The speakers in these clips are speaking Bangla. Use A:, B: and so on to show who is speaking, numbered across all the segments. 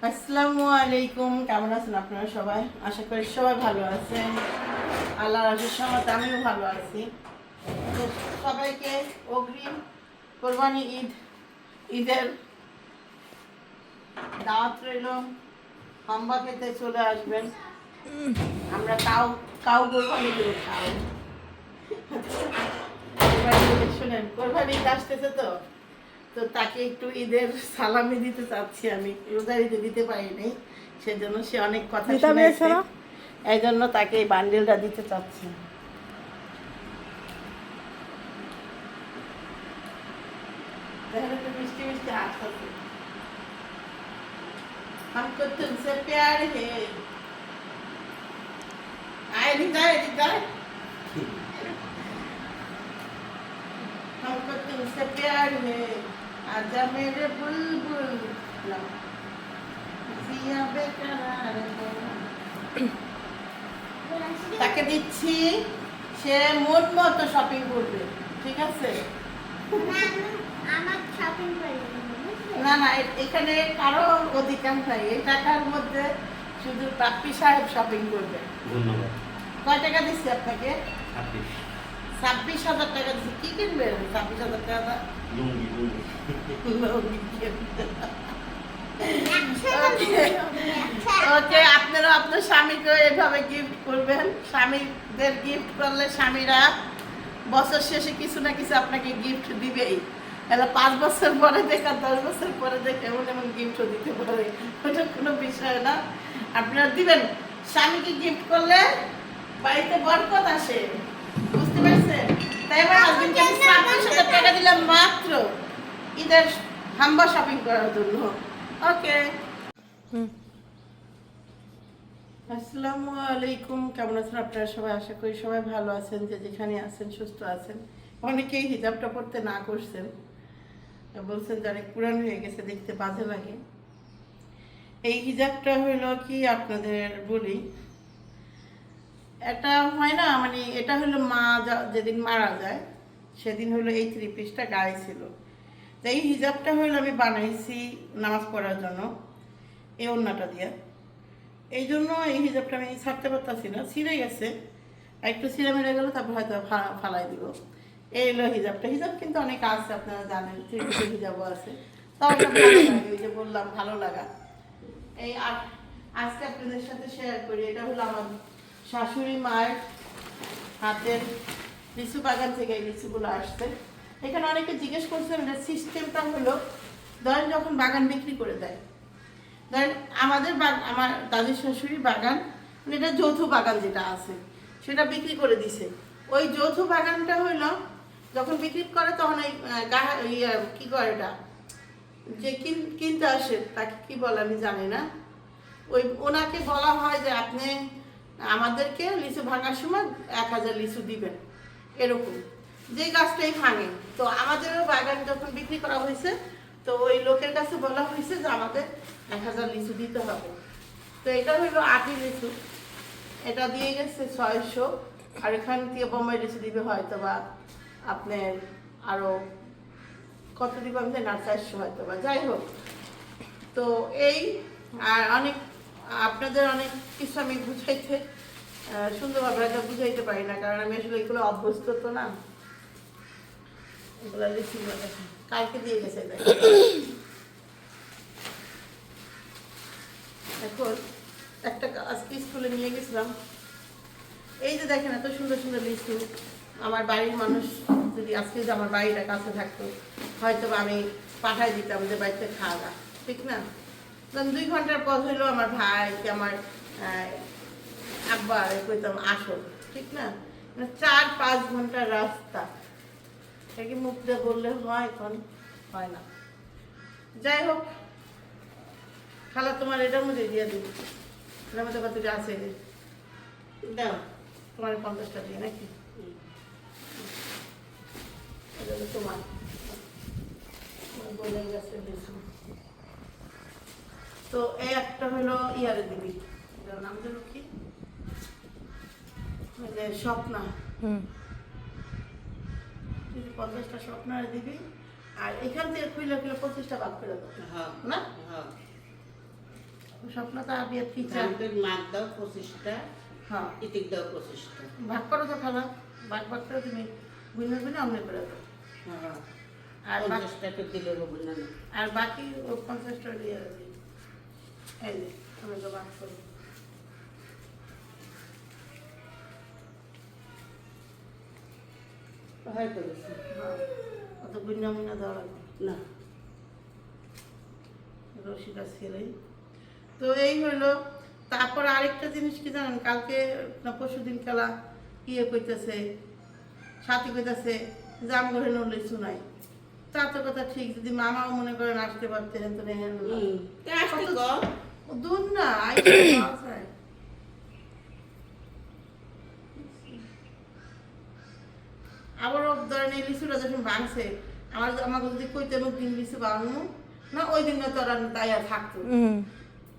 A: আসসালামু আলাইকুম, কেমন আছেন আপনারা সবাই? আশা করি সবাই ভালো আছেন। আল্লাহর আশীর্বাদে সমাতে আমিও ভালো আছি। তো সবাইকে অগ্রিম কোরবানি ঈদের দাওয়াত রইল। হাম্বা খেতে চলে আসবেন। আমরা কাউ কাউ কোরবানি দেবো, কাউ কোরবানি দেবো। শুনেন, কোরবানি ঈদ আসতেছে তো তো তাকে একটু ঈদের সালামি দিতে চাচ্ছি। আমি রোজার ঈদে দিতে পারিনি, সেজন্য সে অনেক কথা শুনাইছে। এই জন্য তাকে এই বান্ডেলটা দিতে চাচ্ছি। দেখেন একটু মিষ্টি মিষ্টি আসতেছে। हमको तुमसे प्यार है। आए दिख जाए हमको तुमसे प्यार है, आजा मेरे बुलबुल जिया बेकरार है। তাকে দিচ্ছি, সে মন মতো শপিং করবে, ঠিক আছে? না না, এখানে কারো অধিকার নাই। এই টাকার মধ্যে শুধু পাপ্পি সাহেব শপিং করবে।
B: ধন্যবাদ।
A: কয় টাকা দিচ্ছি আপনাকে? 26,000 টাকা দিচ্ছি। কি কিনবেন 26,000 টাকা? ওকে, আপনারা আপনার স্বামীকে এভাবে গিফট করবেন। স্বামীদের গিফট করলে স্বামীরা বছর শেষে কিছু না কিছু আপনাকে গিফট দিবেই। এলা 5 বছর পরে দেখে, 10 বছর পরে দেখে এমন এমন গিফটও দিতে পারে, ওটা কোনো বিষয় না। আপনারা দিবেন। স্বামীকে গিফট করলে বাড়িতে বরকত আসে, বুঝতে পারছেন? তাই আমার হাজবেন্ডকে 26,000 টাকা দিলাম মাত্র ঈদের হাম্বা শপিং করার জন্য। ওকে, আসসালামু আলাইকুম, কেমন আছেন আপনারা সবাই? আশা করি সবাই ভালো আছেন, যে যেখানে আছেন সুস্থ আছেন। অনেকেই হিজাবটা পড়তে না করছেন, বলছেন যে অনেক পুরান হয়ে গেছে, দেখতে বাজে লাগে। এই হিজাবটা হইলো কি আপনাদের বলি, এটা হয় না, মানে এটা হলো মা যেদিন মারা যায় সেদিন হলো এই 3 পিসটা গায়ে ছিল। তো এই হিজাবটা হইলো আমি বানাইছি নামাজ পড়ার জন্য, এই ওড়নাটা দিয়ে। এই জন্য এই হিজাবটা আমি ছাড়তে পারতাছি না, ছিঁড়ে গেছে। আর একটু ছিঁড়ে মেরে গেলো, তারপর হয়তো ফালাই দিব। এই হলো হিজাবটা। হিজাব কিন্তু অনেক আছে, আপনারা জানেন, 3 পিসের হিজাবও আছে। তাও এটা ভালো লাগে, ওই যে বললাম ভালো লাগা। এই আজকে আপনাদের সাথে শেয়ার করি। এটা হলো আমার শাশুড়ি মায়ের হাতের লিচু বাগান থেকে এই লিচুগুলো আসছে। এখানে অনেকে জিজ্ঞেস করছেন, এটা সিস্টেমটা হলো, ধরেন যখন বাগান বিক্রি করে দেয়, ধরেন আমার দাদির শাশুড়ি বাগান, মানে এটা যৌথ বাগান যেটা আছে সেটা বিক্রি করে দিছে। ওই যৌথ বাগানটা হইলো যখন বিক্রি করে তখন এই কি করে, এটা যে কিনতে আসে তাকে কি বলে আমি জানি না, ওই ওনাকে বলা হয় যে আপনি আমাদেরকে লিচু ভাঙার সময় 1000 লিচু দিবেন, এরকম, যে গাছটাই ভাঙে। তো আমাদেরও বাগান যখন বিক্রি করা হয়েছে, তো ওই লোকের কাছে বলা হয়েছে যে আমাদের 1000 লিচু দিতে হবে। তো এটা হইলো 8 লিচু, এটা দিয়ে গেছে 600। আর এখান থেকে বোম্বাই লিচু দিবে হয়তো বা আপনার আরো কত দিব আমি জানি না, 400 হয়তো বা, যাই হোক। তো এই আর অনেক আপনাদের অনেক কিছু আমি বুঝাইতে সুন্দরভাবে হয়তো বুঝাইতে পারি না, কারণ আমি আসলে এগুলো অভ্যস্ত তো না। এগুলো লিচুগুলো দেখেন কালকে দিয়ে গেছে। এখন একটা আজকে স্কুলে নিয়ে গেছিলাম, এই যে দেখেন এত সুন্দর সুন্দর লিচু। আমার বাড়ির মানুষ যদি আজকে যে আমার বাড়িটা কাছে থাকতো, হয়তো আমি পাঠাই দিতাম যে বাড়িতে খাওয়া, ঠিক না? 2 ঘন্টার পর হইলো আমার ভাইকে আমার আব্বা কইতাম আসো, ঠিক না? 4-5 ঘন্টার রাস্তা, কি মুখ দিয়ে বললে হয়? এখন হয় না। যাই হোক, খালা তোমার এটার মধ্যে দিয়ে দিই, এটার মধ্যে কত আছে দাও, তোমার 50টা দিয়ে নাকি? তোমার বলে গেছে বেশি। তো এই একটা হলো ইয়ারে দিবি, নাম দিল কি, স্বপ্না, 50টা স্বপ্নারে দিবি। আর এখান থেকে খুলে 25টা ভাগ করে দেবো না? স্বপ্ন তো আবিয়ার ফিচার
B: ধানটের মাছ দাও 25টা,
A: হ্যাঁ
B: ইতিক দাও 25টা।
A: ভাগ করো তো খালা, ভাগ করে তুমি বুঝে বুঝে অন্য করে দাও।
B: হ্যাঁ,
A: আর
B: 50টাকে দিলে হবে না।
A: আর বাকি ও 50টা দিয়ে দিই। এই যে আমি তো ভাগ করি।
B: হয়তো বেশি।
A: হ্যাঁ, অত গুন্না মুন্না দেওয়া লাগবে
B: না,
A: রশিটা ছেড়েই। তো এই হলো। তারপর আরেকটা জিনিস কি জানেন, কালকে না পরশুদিন খেলা ইয়ে কইতেছে, সাথী কইতেছে যে আমি ঘরে নড়লে শুনাই। তা তো কথা ঠিক, যদি মামাও মনে করেন আসতে পারতেন তো
B: তা আসতে গো।
A: দূর না আইসা পাওয়া যায়। আবার ধরেন এই লিচুটা যখন ভাঙছে, আমাকে যদি কইতে দিন লিচু বানানো না, ওই দিন তো আর তাই আর থাকতো।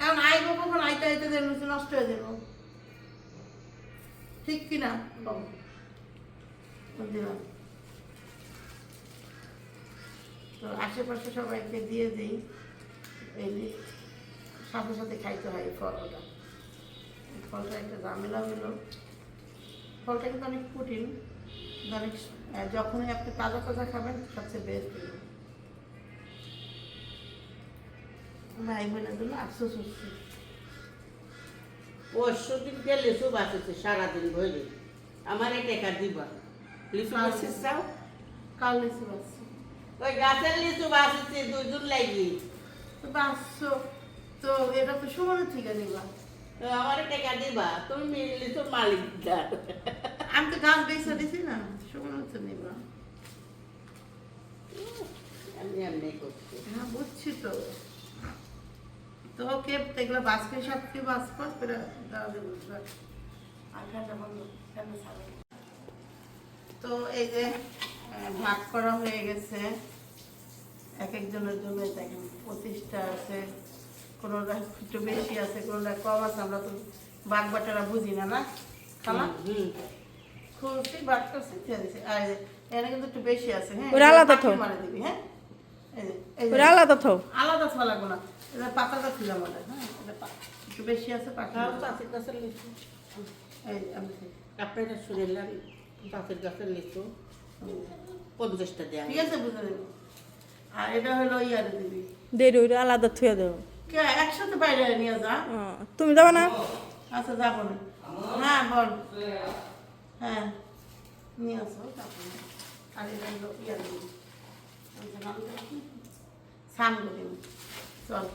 A: এখন আইব কখন, আইতে আইতে যে লিচু নষ্ট হয়ে যাবো, ঠিক কিনা বাবু? দিলাম তো আশেপাশে সবাইকে দিয়ে দিই। এই সাথে সাথে খাইতে হয় এই ফলটা। এই ফলটা একটা ঝামেলা হলো, ফলটা কিন্তু অনেক প্রোটিন, অনেক যখনই আপনি তাজা তাজা খাবেন সবচেয়ে বেস্ট হলো। ভাই বোনেরগুলো আফসোস হচ্ছে।
B: পরশুদিনকে লিচু বাঁচেছে সারাদিন ভরে, আমার টাকা দিবা। লিচু বাঁচিস চাও?
A: কাল লিচু বাঁচছে
B: ওই গাছের লিচু বাঁচেছে 2 দিন লাগি।
A: তো বাঁচছো তো এটা তো সুমনের থেকে নিবা।
B: আমার টাকা দিবা, তুমি লিচুর মালিক।
A: আমি তো গাছ বেছে দিছি না, সুমনের তো নিবা।
B: আমি এমনি করছি।
A: হ্যাঁ বুঝছি তো। তো কে এগুলো বাঁচবে, সব কে বাঁচবে করে দেওয়া যাবে বুঝবে। আর খাটা বন্ধ কেন ছাড়ে। তো এই যে ভাগ করা হয়ে গেছে এক একজনের জন্য। দেখেন 25টা আছে, কোনোটা একটু বেশি আছে, কোনোটা কম আছে। আমরা তো বাঘ বাটারা বুঝি না, না খালা? খুলছি বাঘ করছি দিয়ে দিছি। আর এখানে কিন্তু একটু বেশি আছে। হ্যাঁ
C: আলাদা তো
A: মানে দিবি। হ্যাঁ
C: আলাদা তো
A: আলাদা ছোঁয়া লাগবে না, এটা পাতাটা ছিল আমাদের। হ্যাঁ এটা একটু বেশি আছে পাখি।
B: চাষের গাছের লিচু
A: এই আমি
B: আপনারা শুনেলেন, চাষের গাছের লিচু 50টা দেওয়া।
A: ঠিক আছে বুঝে দেবো। আর এটা হলো ইয়ারে দিবি,
C: দেরি ওইটা আলাদা থুয়ে দেবো।
A: কে একসাথে বাইরে নিয়ে যা।
C: তুমি যাবে না?
A: আচ্ছা যাবো না। হ্যাঁ বল। হ্যাঁ নিয়ে আসো তারপরে। আর এটা হলো ইয়ারে দিবি, সামনে দিবি। চল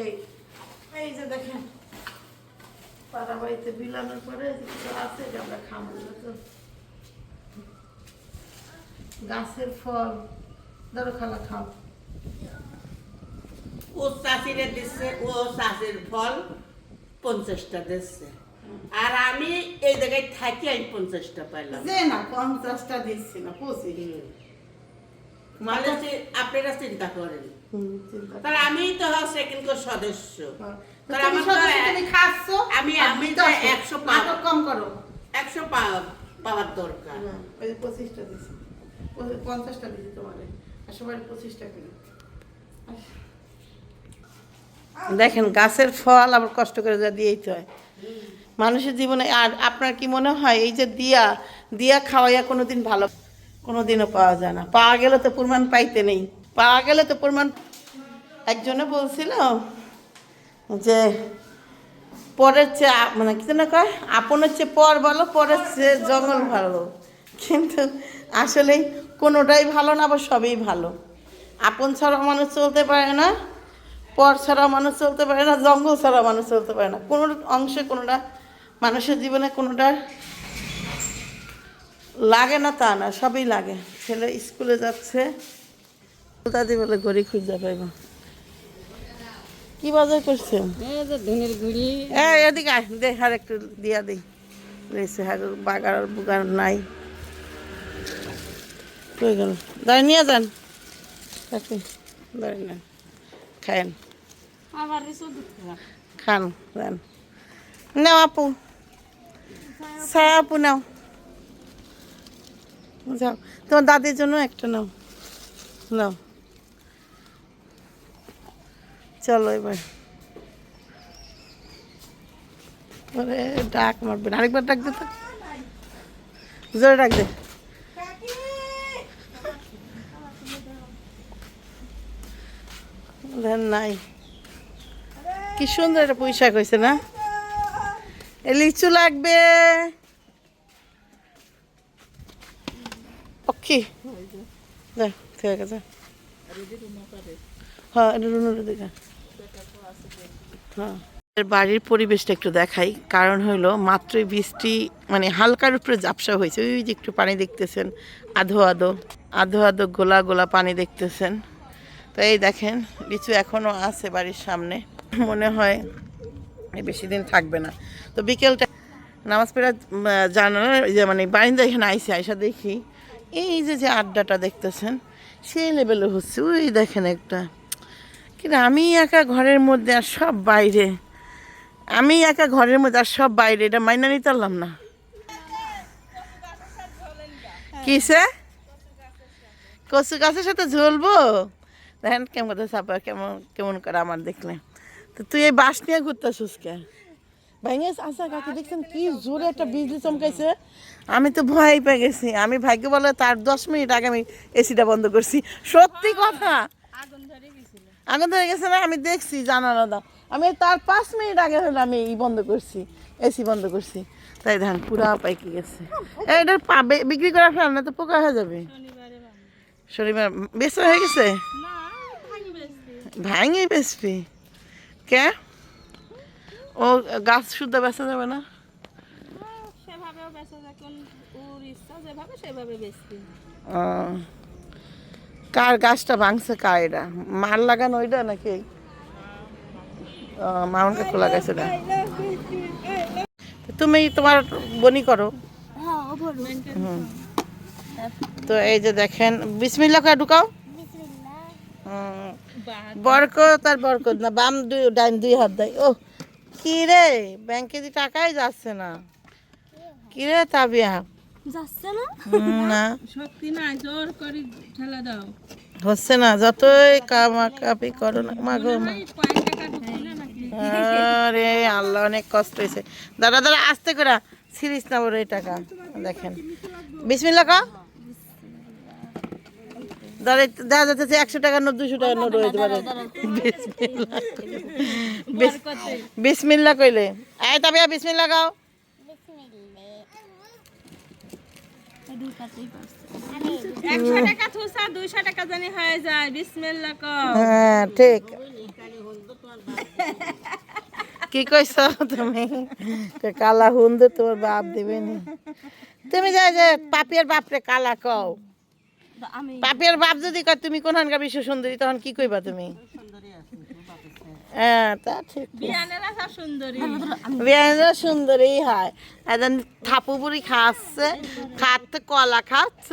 A: এই এই যে দেখেন পাড়া বাড়িতে বিলানোর পরে কিছু আছে যে আমরা খাবো। তো গাছের ফল ধরো খালা খাও।
B: ও চাষিরে দিচ্ছে, ও চাষের ফল 50টা দিচ্ছে, আর আমি এই জায়গায় থাকি আমি 50টা পাইলাম।
A: যে না 50টা দিচ্ছি না 25।
B: আপনারা চিন্তা করেন,
A: চিন্তা
B: তাহলে আমি তো সেকেন্ড সদস্য। তাহলে
A: তুমি
B: আমার তো
A: তুমি খাচ্ছ,
B: আমি তো 100
A: নাটক কম করো।
B: 100 পাওয়ার দরকার।
A: ওই 25টা দিচ্ছি, 50টা দিচ্ছি তোমাদের, আর সবাই 25টা কিলো। দেখেন গাছের ফল আবার কষ্ট করে যা দিয়েই তো হয় মানুষের জীবনে। আর আপনার কি মনে হয় এই যে দিয়া দিয়া খাওয়াইয়া কোনোদিন ভালো কোনোদিনও পাওয়া যায় না? পাওয়া গেলে তো প্রমাণ পাইতে নেই, পাওয়া গেলে তো প্রমাণ। একজনে বলছিল যে পরের চেয়ে মানে কি যেন কয়, আপনের চেয়ে পর ভালো, পরের চেয়ে জঙ্গল ভালো। কিন্তু আসলেই কোনোটাই ভালো না, আবার সবই ভালো। আপন ছাড়াও মানুষ চলতে পারে না, পর ছাড়াও মানুষ চলতে পারে না, জঙ্গল ছাড়াও মানুষ চলতে পারে না। কোনো অংশে কোনোটা মানুষের জীবনে কোনোটা লাগে না তা না, সবই লাগে। ছেলে স্কুলে যাচ্ছে, দাদি বলে ঘড়ি খুঁজে পাইব। কি বাজার করছে?
B: ধনের গুড়ি।
A: এদিকে আয়, দে আর একটু দিয়া দিই। বাগার বুগার নাই, কই গেল? দাঁড়িয়ে নিয়ে যান, দাঁড়িয়ে নেন, খায়েন খান যান। নাও আপু, ছায়া আপু নাও, যাও তোমার দাদির জন্য একটা নাও। নাও চলো এবার ওরে ডাক মারবে না। আরেকবার ডাক দে তো, জোরে ডাক দে। ধ্যান নাই। কি সুন্দর একটা পুঁইশাক হয়েছে না? এ লিচু লাগবে পক্ষী, যা ঠিক আছে। হ্যাঁ এটা রুনুরে দেখা। হ্যাঁ বাড়ির পরিবেশটা একটু দেখাই, কারণ হলো মাত্রই বৃষ্টি মানে হালকার উপরে ঝাপসা হয়েছে। ওই যে একটু পানি দেখতেছেন, আধো আধো আধো আধো গোলা গোলা পানি দেখতেছেন। তো এই দেখেন লিচু এখনও আছে বাড়ির সামনে, মনে হয় বেশি দিন থাকবে না। তো বিকেলটা নামাজ পড়া জানালার যে মানে বারিন্দা এখানে আইসা দেখি এই যে আড্ডাটা দেখতেছেন সেই লেভেলে হচ্ছে। ওই দেখেন একটা কিন্তু আমি একা ঘরের মধ্যে আর সব বাইরে, আমি একা ঘরের মধ্যে আর সব বাইরে, এটা মাইনা নিতে পারলাম না। কিসে কচু গাছের সাথে ঝুলবো? দেখেন কেমন কথা চাপা কেমন কেমন করে আমার দেখলে। তো তুই এই বাঁশ নিয়ে ঘুরতেছিস কে? ভাইঙ্গে আচ্ছা কাকে দেখছেন কি জোরে একটা বিজলি চমকাইছে, আমি তো ভয় পেয়ে গেছি। আমি ভাগ্য বলে তার 10 মিনিট আগে আমি এসিটা বন্ধ করছি। সত্যি কথা, আগুন ধরে গেছে না? আমি দেখছি জানালা দাও, আমি তার 5 মিনিট আগে হলো আমি বন্ধ করছি, এসি বন্ধ করছি। তাই ধান পুরা পাইকে গেছে। এটার বিক্রি করা ফেল না তো পোকা হয়ে যাবে। শনিবার বেচা হয়ে গেছে, ভাঙি বেচবি কে? ও গাছ শুদ্ধ বেচা যাবে না? কার গাছটা ভাঙছে? কার এটা? মার লাগানো ওইটা নাকি মাউন্ট কাকু লাগাইছে না? তুমি তোমার বনি করো। তো এই যে দেখেন বিসমিল্লাহ করে ঢুকাও। বরকত আর বরকত না, বাম ডাইন 2 হাত দেয়। ও কি রে, ব্যাংকে যে টাকাই যাচ্ছে না। কি রে তাবিয়া
C: যাচ্ছে না?
A: না
C: শক্তি নাই, জোর করে ঠেলা দাও।
A: হচ্ছে না, যতই কামাকাপি করো না। মাগো মা, আরে আল্লাহ অনেক কষ্ট হয়েছে। দাদা দাদা আস্তে করে ছিড়িস না বড় এই টাকা। দেখেন বিসমিল্লাহ কা দাঁড়ে দেখা যাচ্ছে 100 টাকার নোট 200 টাকার নোট হইতে পারে। বিসমিল্লাহ কইলে আয় তবে বিসমিল্লাহ গাও।
C: 100 টাকা থুসা 200 টাকা জানি হয়ে যায়। বিসমিল্লাহ কও।
A: হ্যাঁ ঠিক। কি কইছ তুমি? কালা হুন্দু তোমার বাপ দিবে নি। তুমি যাই যে পাপিয়ার বাপরে কালা কও। পাপিয়ার বাপ যদি কয় তুমি কোনখানকার বিশ্ব সুন্দরী, তখন কি কইবা তুমি? হ্যাঁ তা ঠিক।
C: বিয়ানেরা সব সুন্দরী।
A: বিয়ানেরা সুন্দরী হয়। এখন থাপু বুড়ি খাচ্ছে, খাচ্ছে কলা খাচ্ছ,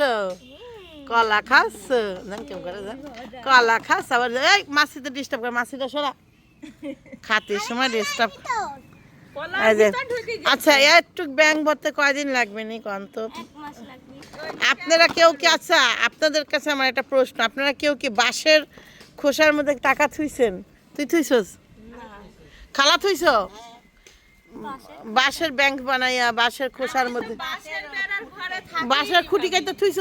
A: কলা খাচ্ছ, জান কেমন করে জান কলা খাচ্ছ। আবার এই মাছিতে ডিস্টার্ব করে, মাছিটা সরা খাতির সময় ডিস্টার্ব। আচ্ছা একটু ব্যাংক ভরতে কয়দিন লাগবে নি কন তো? আপনারা কেউ কি, আচ্ছা আপনাদের কাছে আমার একটা প্রশ্ন, আপনারা কেউ কি বাঁশের খোসার মধ্যে টাকা থুইছেন? তুই থুইছস? খালা থুইছ? বাঁশের ব্যাংক বানাইয়া বাঁশের খোসার মধ্যে বাঁশের খুঁটি কাইতে থুইছ?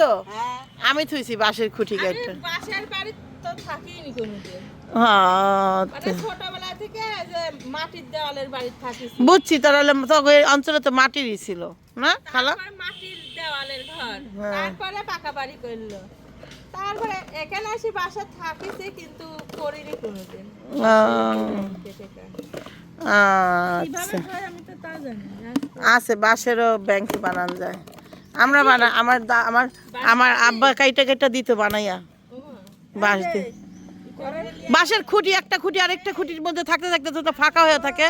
A: আমি থুইছি বাঁশের খুঁটি কাইতে।
C: বাসার বাড়ি তো থাকিনি কোনোদিন।
A: হ্যাঁ
C: মানে ছোটবেলা থেকে যে মাটির দেওয়ালের বাড়ি থাকিছি।
A: বুঝছি, তাহলে তখন অঞ্চলে তো মাটিরই ছিল না খালা?
C: তারপর মাটির দেওয়ালের ঘর, তারপরে পাকা বাড়ি করলো। তারপরে এখানে আসি বাসা থাকিছি কিন্তু করিনি কোনোদিন।
A: আচ্ছা
C: আমি তো তা জানি না।
A: আছে বাঁশেরও ব্যাংক বানানো যায়। আমরা বানা আমার আমার আমার আব্বা কাইটা কাইটা দিত বানাইয়া বাঁশ দিয়ে। বাঁশের খুঁটি, একটা খুঁটি আরেকটা খুঁটির মধ্যে থাকতে থাকতে তো ফাঁকা হয়ে থাকে,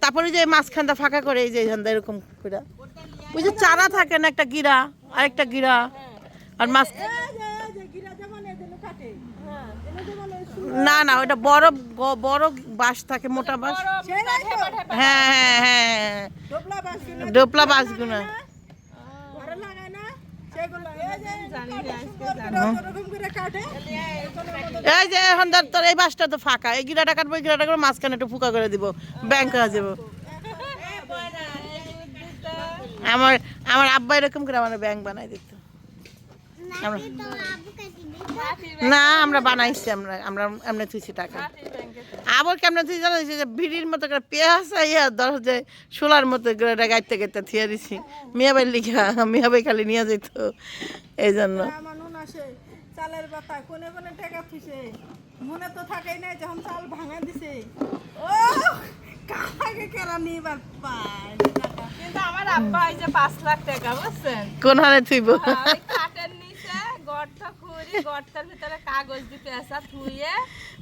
A: তারপরে যে মাঝখানটা ফাঁকা করে এই যে এখানটা এরকম করে ওই যে চারা থাকে না, একটা গিরা আরেকটা গিরা আর মাছ। না না ওইটা বড় বড় বাঁশ থাকে, মোটা বাঁশ। হ্যাঁ হ্যাঁ হ্যাঁ ডোপলা বাঁশগুলো।
C: জানি না আজকে
A: এই যে এখন ধর তোর এই বাসটা তো ফাঁকা, এই গিরাটা কাটবো, এই গিরাটা কাটবো, মাঝখানে একটু ফুকা করে দিব, ব্যাংক হয়ে যাবো। আমার আমার আব্বা এরকম করে আমার ব্যাংক বানাই দিত। আমরা না, আমরা বানাইছি, আমরা আমরা এমনি থুইছি টাকা। আবার কেমন তুই জানো যে ভিড়ির মতো করে পেঁয়াজ ইয়া ধর যে শোলার মতো করে গাইতে গাইতে থিয়ে দিছি। মিয়া ভাই লিখা, মিয়া ভাই খালি নিয়ে যেত এই জন্য।
D: মানুন আসে চালের বাতা কোনে কোনে টাকা থুইছে, মনে তো থাকেই না যখন চাল ভাঙা দিছে। ও কাকে কেরা নিবার পায় টাকা।
C: কিন্তু আমার আব্বা এই যে 5 লাখ টাকা বুঝছেন,
A: কোন হানে থুইব?
C: ওই খাটের নিচে গর্ত খুঁড়ি, গর্তের ভিতরে কাগজ দিয়ে পেঁচা থুইয়ে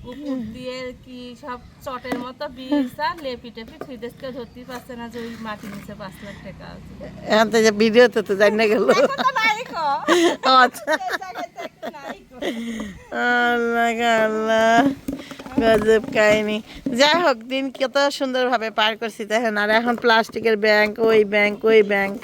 C: উপর দিয়ে কি সব চটের মতো বিছা লেপি টেপি থুই দেশ, কেউ ধরতেই পারছে না যে ওই মাটির নিচে 5 লাখ টাকা আছে।
A: এখন তো যে ভিডিওতে তো জানি না গেল।
C: এখন তো নাই কো।
A: আচ্ছা,
C: এই জায়গায় তো একটু নাই কো।
A: আল্লাহ আল্লাহ, গজব কাহিনী। যাই হোক, দিন কত সুন্দরভাবে পার করছি দেখেন। আর এখন প্লাস্টিকের ব্যাংক, ওই ব্যাংক, ওই ব্যাংক।